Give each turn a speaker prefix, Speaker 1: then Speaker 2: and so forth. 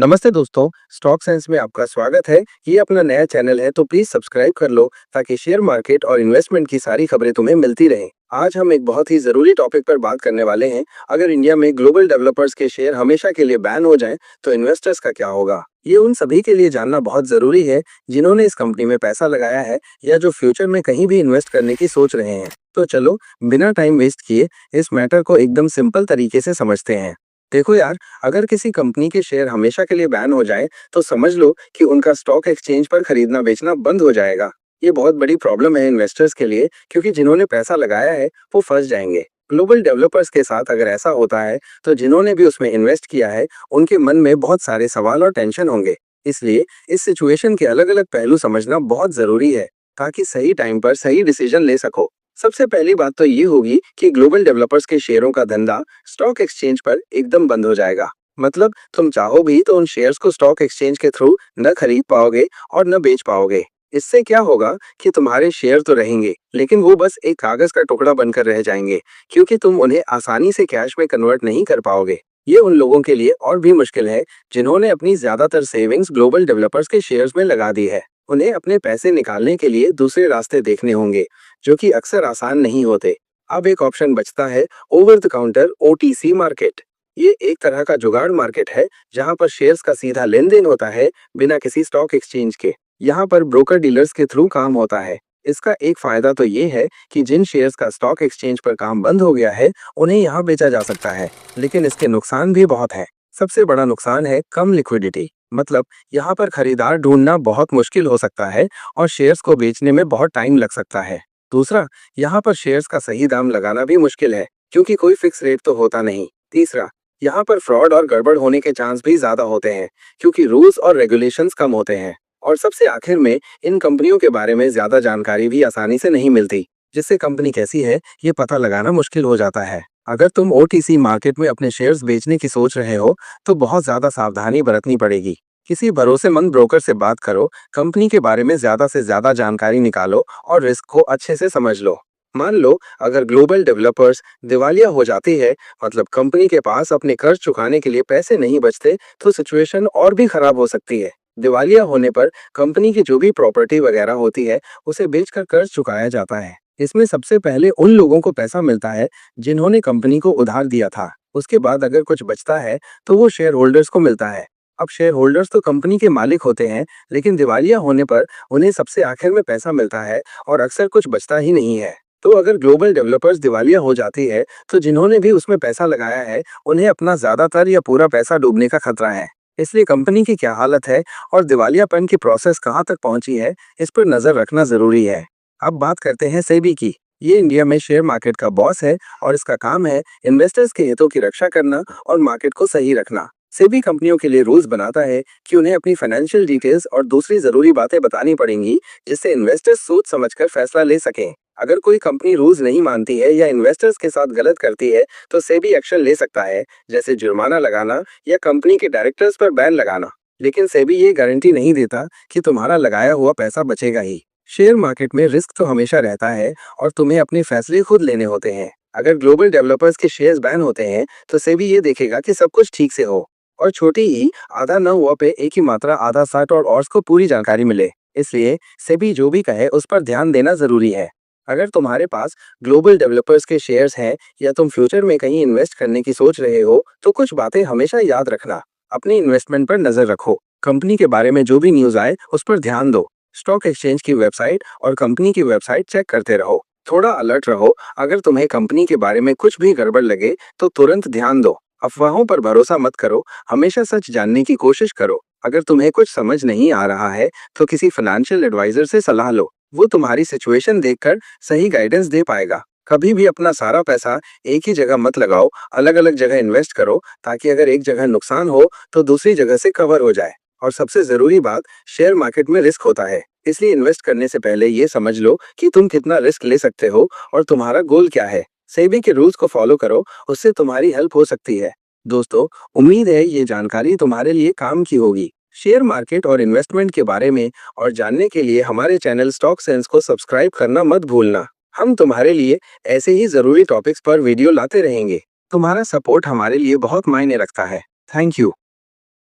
Speaker 1: नमस्ते दोस्तों, stock sense में आपका स्वागत है। ये अपना नया चैनल है तो प्लीज सब्सक्राइब कर लो ताकि शेयर मार्केट और इन्वेस्टमेंट की सारी खबरें तुम्हें मिलती रहें। आज हम एक बहुत ही जरूरी टॉपिक पर बात करने वाले हैं। अगर इंडिया में ग्लोबल डेवलपर्स के शेयर हमेशा के लिए बैन हो जाएं, तो इन्वेस्टर्स का क्या होगा। ये उन सभी के लिए जानना बहुत जरूरी है जिन्होंने इस कंपनी में पैसा लगाया है या जो फ्यूचर में कहीं भी इन्वेस्ट करने की सोच रहे हैं। तो चलो, बिना टाइम वेस्ट किए इस मैटर को एकदम सिंपल तरीके से समझते हैं। देखो यार, अगर किसी कंपनी के शेयर हमेशा के लिए बैन हो जाए तो समझ लो कि उनका स्टॉक एक्सचेंज पर खरीदना बेचना बंद हो जाएगा। ये बहुत बड़ी प्रॉब्लम है इन्वेस्टर्स के लिए, क्योंकि जिन्होंने पैसा लगाया है वो फंस जाएंगे। ग्लोबल डेवलपर्स के साथ अगर ऐसा होता है तो जिन्होंने भी उसमें इन्वेस्ट किया है उनके मन में बहुत सारे सवाल और टेंशन होंगे। इसलिए इस सिचुएशन के अलग अलग पहलू समझना बहुत जरूरी है ताकि सही टाइम पर सही डिसीजन ले सको। सबसे पहली बात तो ये होगी कि ग्लोबल डेवलपर्स के शेयरों का धंधा स्टॉक एक्सचेंज पर एकदम बंद हो जाएगा। मतलब तुम चाहो भी तो उन शेयर्स को स्टॉक एक्सचेंज के थ्रू न खरीद पाओगे और न बेच पाओगे। इससे क्या होगा कि तुम्हारे शेयर तो रहेंगे, लेकिन वो बस एक कागज का टुकड़ा बनकर रह जाएंगे, क्योंकि तुम उन्हें आसानी से कैश में कन्वर्ट नहीं कर पाओगे। ये उन लोगों के लिए और भी मुश्किल है जिन्होंने अपनी ज्यादातर सेविंग्स ग्लोबल डेवलपर्स के शेयर्स में लगा दी है। उन्हें अपने पैसे निकालने के लिए दूसरे रास्ते देखने होंगे, जो कि अक्सर आसान नहीं होते। अब एक ऑप्शन बचता है, over the counter OTC market. ये एक तरह का जुगाड़ मार्केट है जहां पर शेयर्स का सीधा लेन देन होता है बिना किसी स्टॉक एक्सचेंज के। यहाँ पर ब्रोकर डीलर्स के थ्रू काम होता है। इसका एक फायदा तो ये है कि जिन शेयर्स का स्टॉक एक्सचेंज पर काम बंद हो गया है उन्हें यहाँ बेचा जा सकता है, लेकिन इसके नुकसान भी बहुत है। सबसे बड़ा नुकसान है कम लिक्विडिटी। मतलब यहाँ पर खरीदार ढूंढना बहुत मुश्किल हो सकता है और शेयर्स को बेचने में बहुत टाइम लग सकता है। दूसरा, यहाँ पर शेयर्स का सही दाम लगाना भी मुश्किल है, क्योंकि कोई फिक्स रेट तो होता नहीं। तीसरा, यहाँ पर फ्रॉड और गड़बड़ होने के चांस भी ज्यादा होते हैं, क्योंकि रूल्स और रेगुलेशंस कम होते हैं। और सबसे आखिर में, इन कंपनियों के बारे में ज्यादा जानकारी भी आसानी से नहीं मिलती, जिससे कंपनी कैसी है ये पता लगाना मुश्किल हो जाता है। अगर तुम ओटीसी मार्केट में अपने शेयर्स बेचने की सोच रहे हो तो बहुत ज्यादा सावधानी बरतनी पड़ेगी। किसी भरोसेमंद ब्रोकर से बात करो, कंपनी के बारे में ज्यादा से ज्यादा जानकारी निकालो और रिस्क को अच्छे से समझ लो। मान लो अगर ग्लोबल डेवलपर्स दिवालिया हो जाती है, मतलब कंपनी के पास अपने कर्ज चुकाने के लिए पैसे नहीं बचते, तो सिचुएशन और भी खराब हो सकती है। दिवालिया होने पर कंपनी की जो भी प्रॉपर्टी वगैरह होती है उसे बेचकर कर्ज चुकाया जाता है। इसमें सबसे पहले उन लोगों को पैसा मिलता है जिन्होंने कंपनी को उधार दिया था। उसके बाद अगर कुछ बचता है तो वो शेयर होल्डर्स को मिलता है। अब शेयर होल्डर्स तो कंपनी के मालिक होते हैं, लेकिन दिवालिया होने पर उन्हें सबसे आखिर में पैसा मिलता है और अक्सर कुछ बचता ही नहीं है। तो अगर ग्लोबल डेवलपर्स दिवालिया हो जाती है तो जिन्होंने भी उसमें पैसा लगाया है उन्हें अपना ज्यादातर या पूरा पैसा डूबने का खतरा है। इसलिए कंपनी की क्या हालत है और दिवालियापन की प्रोसेस कहाँ तक पहुंची है, इस पर नजर रखना जरूरी है। अब बात करते हैं सेबी की। ये इंडिया में शेयर मार्केट का बॉस है और इसका काम है इन्वेस्टर्स के हितों की रक्षा करना और मार्केट को सही रखना। सेबी कंपनियों के लिए रूल्स बनाता है कि उन्हें अपनी फाइनेंशियल डिटेल्स और दूसरी जरूरी बातें बतानी पड़ेंगी, जिससे इन्वेस्टर्स सोच समझकर फैसला ले सकें। अगर कोई कंपनी रूल्स नहीं मानती है या इन्वेस्टर्स के साथ गलत करती है तो सेबी एक्शन ले सकता है, जैसे जुर्माना लगाना या कंपनी के डायरेक्टर्स पर बैन लगाना। लेकिन सेबी ये गारंटी नहीं देता कि तुम्हारा लगाया हुआ पैसा बचेगा ही। शेयर मार्केट में रिस्क तो हमेशा रहता है और तुम्हें अपने फैसले खुद लेने होते हैं। अगर ग्लोबल डेवलपर्स के शेयर्स बैन होते हैं तो सेबी ये देखेगा कि सब कुछ ठीक से हो और छोटी ही आधा न हुआ पे एक ही मात्रा आधा साठ और को पूरी जानकारी मिले। इसलिए सेबी जो भी कहे उस पर ध्यान देना जरूरी है। अगर तुम्हारे पास ग्लोबल डेवलपर्स के शेयर्स हैं या तुम फ्यूचर में कहीं इन्वेस्ट करने की सोच रहे हो तो कुछ बातें हमेशा याद रखना। अपनी इन्वेस्टमेंट पर नजर रखो, कंपनी के बारे में जो भी न्यूज आए उस पर ध्यान दो। स्टॉक एक्सचेंज की वेबसाइट और कंपनी की वेबसाइट चेक करते रहो। थोड़ा अलर्ट रहो, अगर तुम्हें कंपनी के बारे में कुछ भी गड़बड़ लगे तो तुरंत ध्यान दो। अफवाहों पर भरोसा मत करो, हमेशा सच जानने की कोशिश करो। अगर तुम्हें कुछ समझ नहीं आ रहा है तो किसी फाइनेंशियल एडवाइजर से सलाह लो, वो तुम्हारी सिचुएशन देखकर सही गाइडेंस दे पाएगा। कभी भी अपना सारा पैसा एक ही जगह मत लगाओ, अलग अलग जगह इन्वेस्ट करो, ताकि अगर एक जगह नुकसान हो तो दूसरी जगह से कवर हो जाए। और सबसे जरूरी बात, शेयर मार्केट में रिस्क होता है, इसलिए इन्वेस्ट करने से पहले ये समझ लो कि तुम कितना रिस्क ले सकते हो और तुम्हारा गोल क्या है। सेबी के रूल्स को फॉलो करो, उससे तुम्हारी हेल्प हो सकती है। दोस्तों, उम्मीद है ये जानकारी तुम्हारे लिए काम की होगी। शेयर मार्केट और इन्वेस्टमेंट के बारे में और जानने के लिए हमारे चैनल स्टॉक सेंस को सब्सक्राइब करना मत भूलना। हम तुम्हारे लिए ऐसे ही जरूरी टॉपिक्स पर वीडियो लाते रहेंगे। तुम्हारा सपोर्ट हमारे लिए बहुत मायने रखता है। Thank you.